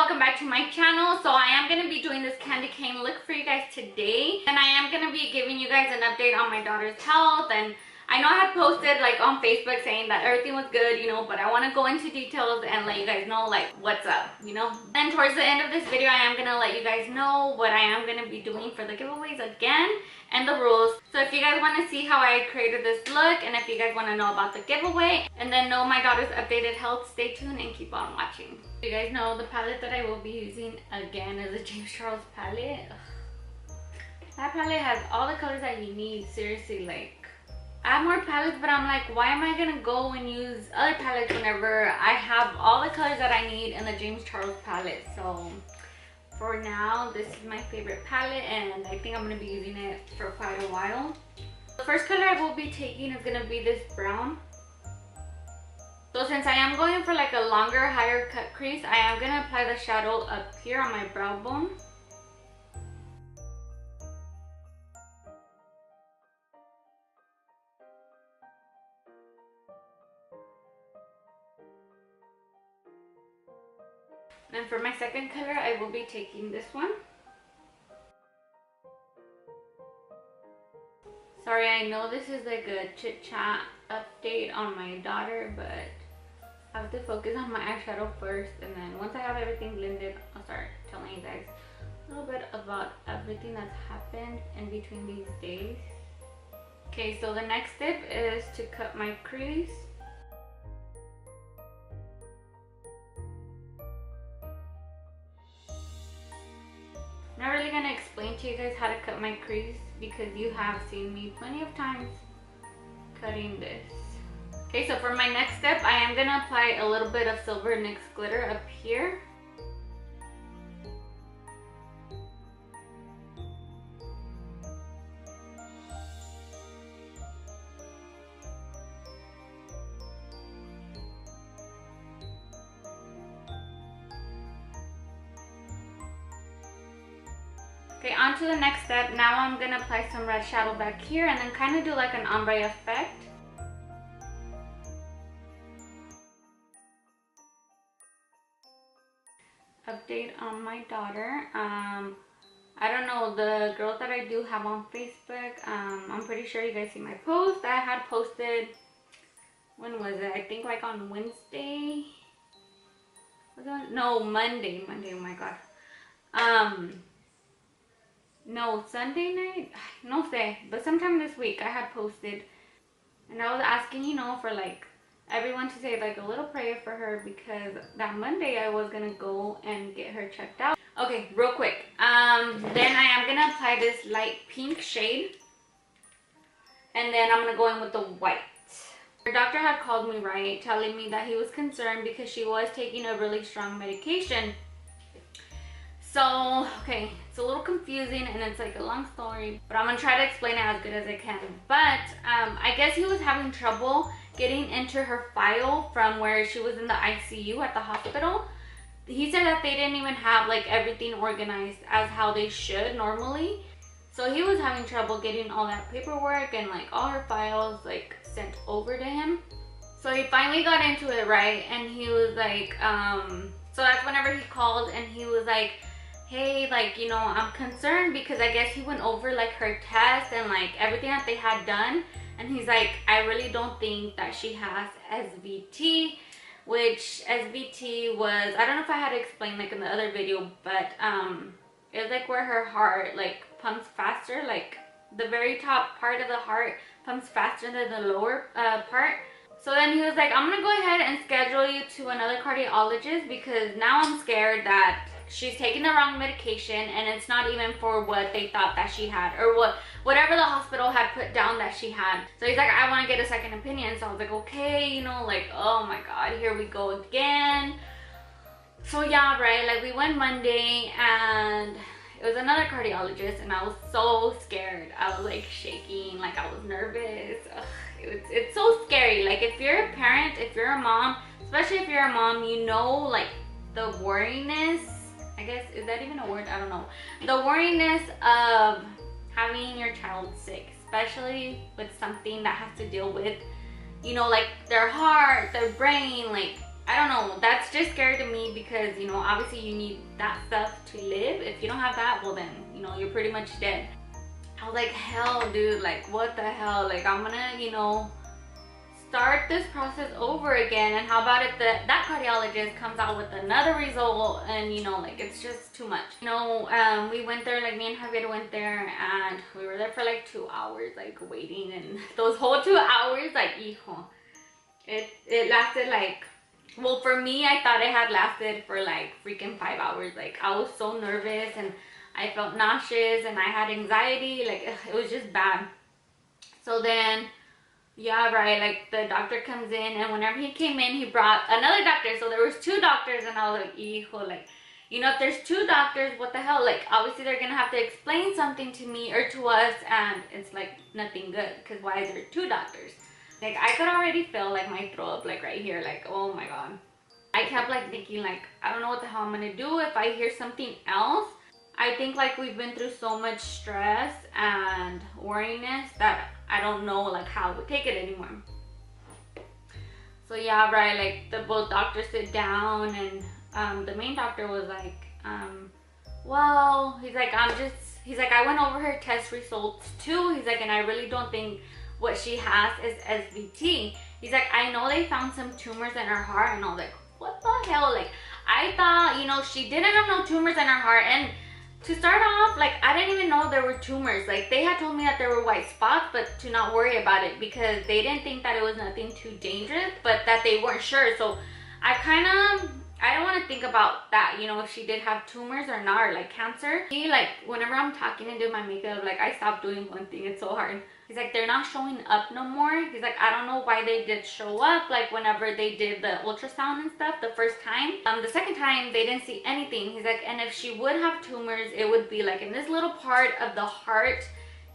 welcome back to my channel. So I am going to be doing this candy cane look for you guys today, and I am going to be giving you guys an update on my daughter's health. And I know I had posted like on Facebook saying that everything was good, you know, but I want to go into details and let you guys know like what's up, you know. And towards the end of this video, I am going to let you guys know what I am going to be doing for the giveaways again and the rules. So if you guys want to see how I created this look, and if you guys want to know about the giveaway and then know my daughter's updated health, stay tuned and keep on watching. You guys know the palette that I will be using again is the James Charles palette. Ugh. That palette has all the colors that you need, seriously. Like, I have more palettes, but I'm like, why am I gonna go and use other palettes whenever I have all the colors that I need in the James Charles palette? So for now, this is my favorite palette, and I think I'm gonna be using it for quite a while. The first color I will be taking is gonna be this brown. So since I am going for like a longer, higher cut crease, I am gonna apply the shadow up here on my brow bone. And for my second color, I will be taking this one. Sorry, I know this is like a chit chat update on my daughter, but I have to focus on my eyeshadow first, and then once I have everything blended, I'll start telling you guys a little bit about everything that's happened in between these days. Okay, so the next step is to cut my crease. I'm not really gonna explain to you guys how to cut my crease because you have seen me plenty of times cutting this. Okay, so for my next step, I am gonna apply a little bit of Silver NYX glitter up here. Okay, on to the next step. Now I'm gonna apply some red shadow back here and then kind of do like an ombre effect. Update on my daughter. I don't know, the girls that I do have on Facebook, I'm pretty sure you guys see my post. I had posted, when was it? I think like on Wednesday. Was it? No, Monday, oh my god. No, Sunday night? No sé, but sometime this week I had posted, and I was asking, you know, for like everyone to say like a little prayer for her, because that Monday I was gonna go and get her checked out. Okay, real quick, then I am gonna apply this light pink shade, and then I'm gonna go in with the white. Her doctor had called me, right, telling me that he was concerned because she was taking a really strong medication. So, okay, it's a little confusing and it's like a long story, but I'm gonna try to explain it as good as I can. But I guess he was having trouble getting into her file from where she was in the ICU at the hospital. He said that they didn't even have like everything organized as how they should normally. So he was having trouble getting all that paperwork and like all her files like sent over to him. So he finally got into it, right? And he was like, so that's whenever he called and he was like, hey, like, you know, I'm concerned because I guess he went over like her test and like everything that they had done, and he's like, I really don't think that she has SVT, which SVT was, I don't know if I had to explain like in the other video, but it was like where her heart like pumps faster, like the very top part of the heart pumps faster than the lower part. So then he was like, I'm gonna go ahead and schedule you to another cardiologist because now I'm scared that she's taking the wrong medication and it's not even for what they thought that she had, or whatever the hospital had put down that she had. So he's like, I want to get a second opinion. So I was like, okay, you know, like, oh my god, here we go again. So yeah, right, like we went Monday and it was another cardiologist, and I was so scared. I was like shaking, like I was nervous. Ugh, it's so scary. Like if you're a parent, if you're a mom, especially if you're a mom, you know, like the worriness, I guess, is that even a word? I don't know. The worriness of having your child sick, especially with something that has to deal with, you know, like their heart, their brain, like I don't know, that's just scary to me because, you know, obviously you need that stuff to live. If you don't have that, well then, you know, you're pretty much dead. I was like, hell, dude, like, what the hell? Like, I'm gonna, you know, start this process over again. And how about if that cardiologist comes out with another result and, you know, like, it's just too much. You know, we went there, like, me and Javier went there, and we were there for like 2 hours, like, waiting. And those whole 2 hours, like, hijo, it lasted like, well, for me, I thought it had lasted for like freaking 5 hours. Like, I was so nervous and I felt nauseous and I had anxiety. Like, it was just bad. So then, yeah, right, like, the doctor comes in, and whenever he came in, he brought another doctor. So there was 2 doctors, and I was like, hijo, like, you know, if there's 2 doctors, what the hell? Like, obviously they're gonna have to explain something to me or to us, and it's like nothing good, because why is there 2 doctors? Like, I could already feel like my throw up, like, right here, like, oh my god. I kept like thinking, like, I don't know what the hell I'm gonna do if I hear something else. I think like we've been through so much stress and worriness that I don't know like how to take it anymore. So yeah, right, like, the both doctors sit down, and the main doctor was like, well, he's like, I went over her test results too. He's like, and I really don't think what she has is SVT. He's like, I know they found some tumors in her heart. And I was like, what the hell? Like, I thought, you know, she didn't have no tumors in her heart. And to start off, like, I didn't even know there were tumors. Like, they had told me that there were white spots, but to not worry about it because they didn't think that it was nothing too dangerous, but that they weren't sure. So I don't want to think about that, you know, if she did have tumors or not, or like cancer. He, like, whenever I'm talking and doing my makeup, like, I stopped doing one thing. It's so hard. He's like, they're not showing up no more. He's like, I don't know why they did show up, like, whenever they did the ultrasound and stuff the first time. The second time, they didn't see anything. He's like, and if she would have tumors, it would be, like, in this little part of the heart.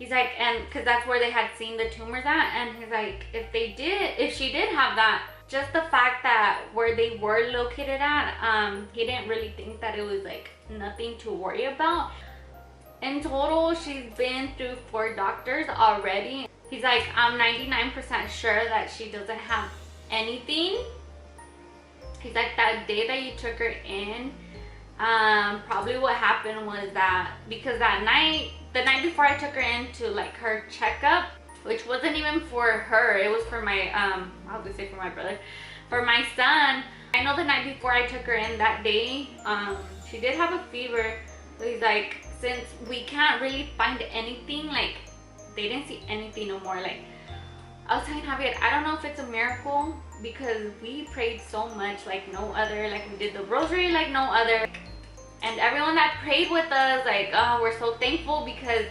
He's like, and because that's where they had seen the tumors at. And he's like, if she did have that, just the fact that where they were located at, he didn't really think that it was, like, nothing to worry about. In total, she's been through 4 doctors already. He's like, I'm 99% sure that she doesn't have anything. He's like, that day that you took her in, probably what happened was that, because that night, the night before I took her in to like her checkup, which wasn't even for her, it was for my, I was gonna say for my brother, for my son. I know the night before I took her in that day, she did have a fever. So he's like, since we can't really find anything, like, they didn't see anything no more. Like, I was telling Javier, I don't know if it's a miracle because we prayed so much like no other. Like, we did the rosary like no other. And everyone that prayed with us, like, oh, we're so thankful, because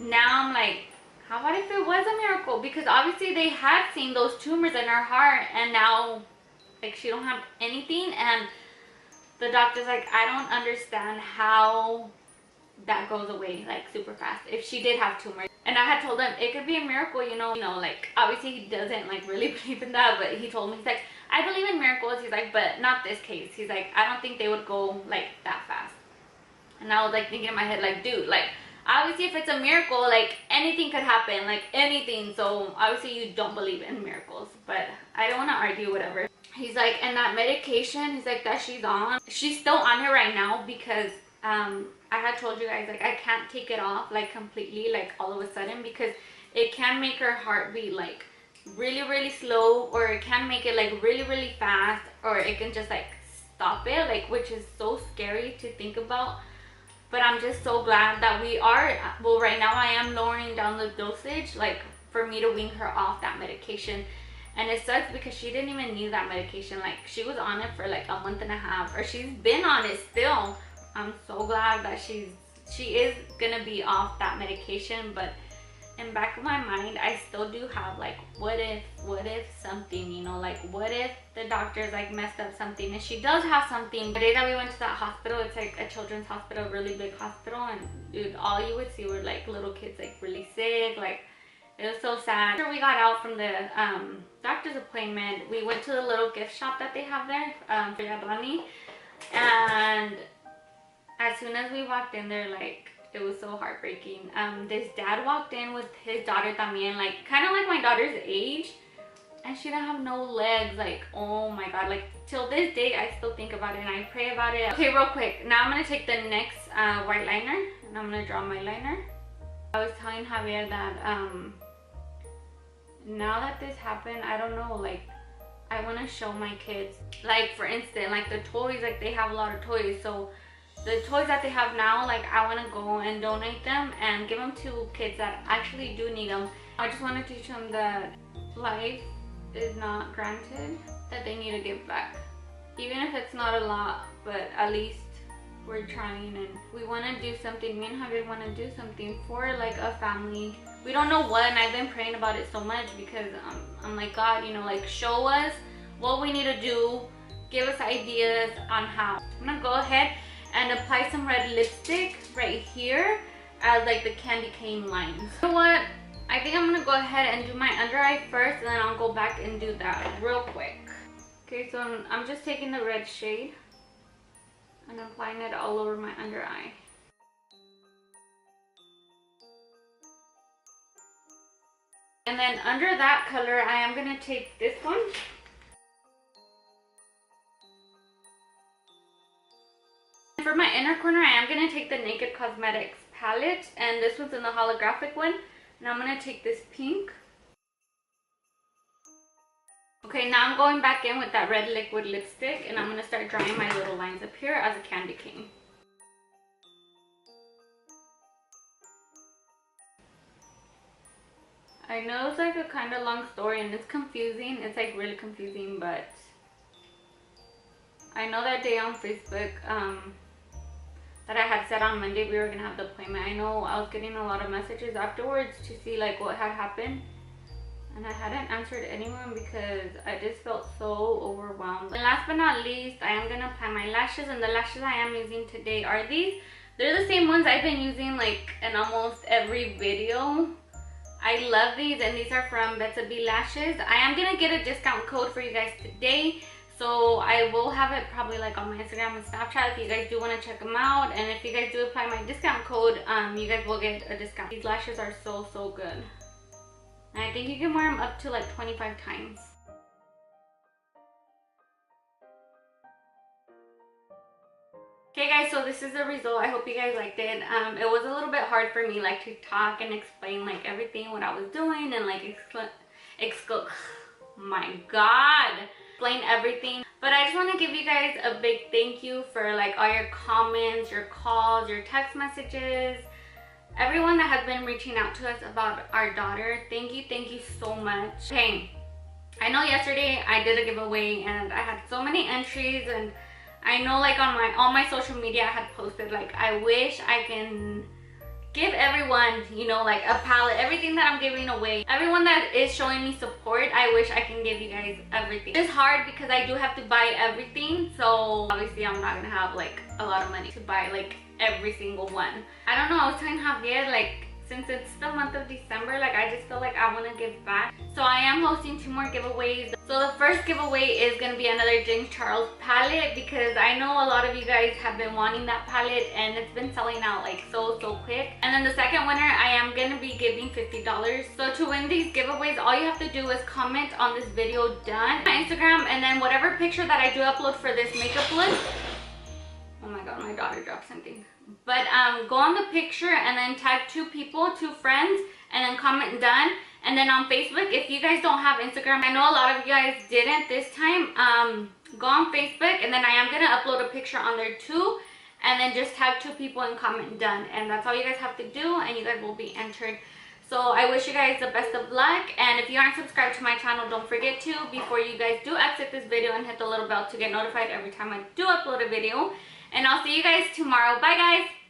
now I'm like, how about if it was a miracle? Because obviously they had seen those tumors in her heart, and now, like, she don't have anything. And the doctor's like, I don't understand how that goes away like super fast if she did have tumors. And I had told him it could be a miracle, you know, like, obviously he doesn't like really believe in that, but he told me, he's like, I believe in miracles. He's like, but not this case. He's like, I don't think they would go like that fast. And I was like thinking in my head, like, dude, like, obviously if it's a miracle, like, anything could happen, like, anything. So obviously you don't believe in miracles, but I don't want to argue, whatever. He's like, and that medication, he's like, that she's on, she's still on it right now because I had told you guys, like, I can't take it off like completely, like, all of a sudden, because it can make her heartbeat like really slow, or it can make it like really fast, or it can just like stop it, like, which is so scary to think about. But I'm just so glad that we are, well, right now I am lowering down the dosage, like, for me to wean her off that medication. And it sucks because she didn't even need that medication. Like, she was on it for like a month and a half, or she's been on it still. I'm so glad that she is gonna be off that medication. But in the back of my mind, I still do have like, what if something, you know, like, what if the doctors like messed up something and she does have something. The day that we went to that hospital, it's like a children's hospital, really big hospital, and dude, all you would see were like little kids like really sick. Like, it was so sad. After we got out from the doctor's appointment, we went to the little gift shop that they have there, for Yablani, and as soon as we walked in there, like, it was so heartbreaking. This dad walked in with his daughter también, like, kind of like my daughter's age, and she didn't have no legs. Like, oh my god, like till this day I still think about it and I pray about it. Okay, real quick, now I'm gonna take the next white liner and I'm gonna draw my liner. I was telling Javier that now that this happened, I don't know, like I want to show my kids, like for instance, like the toys, like they have a lot of toys, so the toys that they have now, like I want to go and donate them and give them to kids that actually do need them. I just want to teach them that life is not granted, that they need to give back, even if it's not a lot, but at least we're trying and we want to do something. Me and Javier want to do something for like a family. We don't know what, and I've been praying about it so much because I'm like, God, you know, like show us what we need to do, give us ideas on how. I'm gonna go ahead and apply some red lipstick right here as like the candy cane lines. You know what? I think I'm gonna go ahead and do my under eye first, and then I'll go back and do that real quick. Okay, so I'm just taking the red shade and applying it all over my under eye. And then under that color, I am gonna take this one. For my inner corner, I am gonna take the Naked Cosmetics palette, and this one's in the holographic one. And I'm gonna take this pink. Okay, now I'm going back in with that red liquid lipstick, and I'm gonna start drawing my little lines up here as a candy cane. I know it's like a kind of long story and it's confusing. It's like really confusing, but I know that day on Facebook that I had said on Monday we were gonna have the appointment. I know I was getting a lot of messages afterwards to see like what had happened, and I hadn't answered anyone because I just felt so overwhelmed. And last but not least, I am gonna apply my lashes, and the lashes I am using today are these. They're the same ones I've been using like in almost every video. I love these, and these are from Beta B Lashes. I am gonna get a discount code for you guys today, so I will have it probably like on my Instagram and Snapchat if you guys do want to check them out. And if you guys do apply my discount code, you guys will get a discount. These lashes are so good, and I think you can wear them up to like 25 times. Okay guys, so this is the result. I hope you guys liked it. It was a little bit hard for me like to talk and explain like everything what I was doing and like my god, explain everything. But I just want to give you guys a big thank you for like all your comments, your calls, your text messages, everyone that has been reaching out to us about our daughter. Thank you so much. Okay, I know yesterday I did a giveaway and I had so many entries, and I know like on all my social media I had posted like I wish I can give everyone, you know, like a palette, everything that I'm giving away, everyone that is showing me support, I wish I can give you guys everything. It's hard because I do have to buy everything, so obviously I'm not gonna have like a lot of money to buy like every single one. I don't know, I was telling Javier, like since it's the month of December, like I just feel like I want to give back. So I am hosting 2 more giveaways. So the first giveaway is going to be another James Charles palette, because I know a lot of you guys have been wanting that palette and it's been selling out like so quick. And then the second winner, I am going to be giving $50. So to win these giveaways, all you have to do is comment on this video done, my Instagram, and then whatever picture that I do upload for this makeup look. Oh my god, my daughter dropped something. But go on the picture and then tag 2 people, 2 friends, and then comment done. And then on Facebook, if you guys don't have Instagram, I know a lot of you guys didn't this time, go on Facebook, and then I am gonna upload a picture on there too, and then just tag 2 people and comment done, and that's all you guys have to do, and you guys will be entered. So I wish you guys the best of luck, and if you aren't subscribed to my channel, don't forget to, before you guys do exit this video, and hit the little bell to get notified every time I do upload a video. And I'll see you guys tomorrow. Bye guys!